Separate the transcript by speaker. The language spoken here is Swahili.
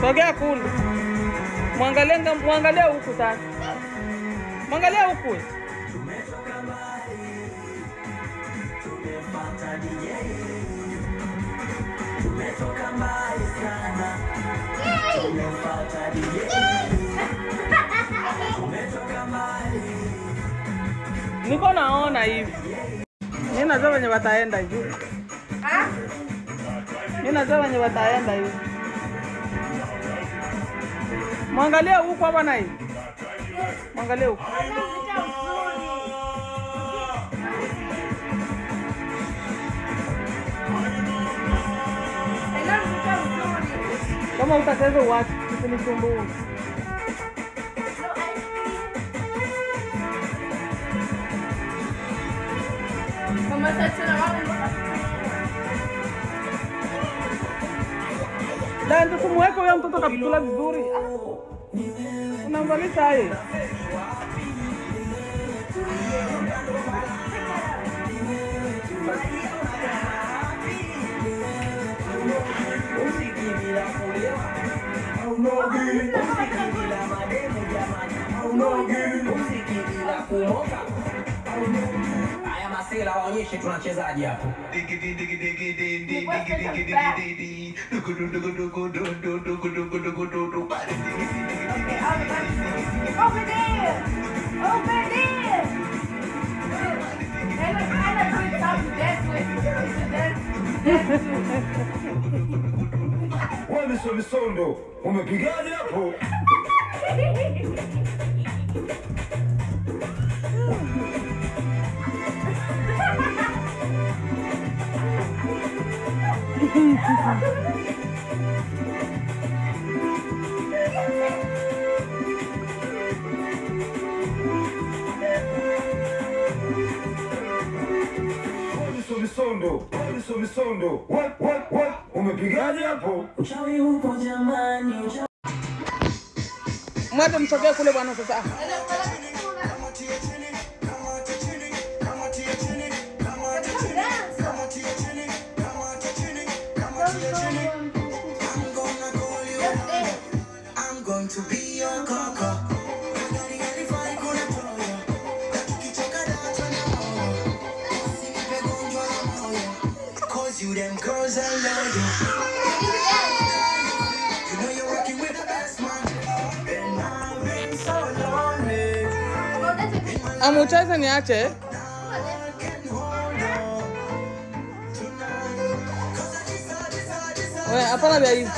Speaker 1: Sogea kule. Muangalie huku sasa. Muangalie huku.
Speaker 2: Tumetoka mbali sana. Tumepata DJ. Tumetoka mbali.
Speaker 1: Niko naona hivi. Mimi najua wenye wataenda hivi. Mimi najua wenye wataenda hivi. Muangalie huko hapa na hivi. Muangalie huko. Kama utacheza wapi usinisumbue.
Speaker 3: Kama sasa
Speaker 1: na ndio kumweka huyo mtoto kapitula vizuri. Unamvalisha yeye.
Speaker 2: Haya masela waonyeshe tunachezaje hapo.
Speaker 3: over there. Over there. And I put something to dance with.
Speaker 4: Wewe misondo, umepigaje hapo? Misondo. What? Umepigaje hapo?
Speaker 2: Uchawi upo jamani.
Speaker 1: Mwende msogee kule bwana sasa.
Speaker 2: I'm going to be your coco. You them girls I love you. You know you're working with the best man. And I've been so lonely.
Speaker 1: Amucheze niache. Wewe hapana vya hivi.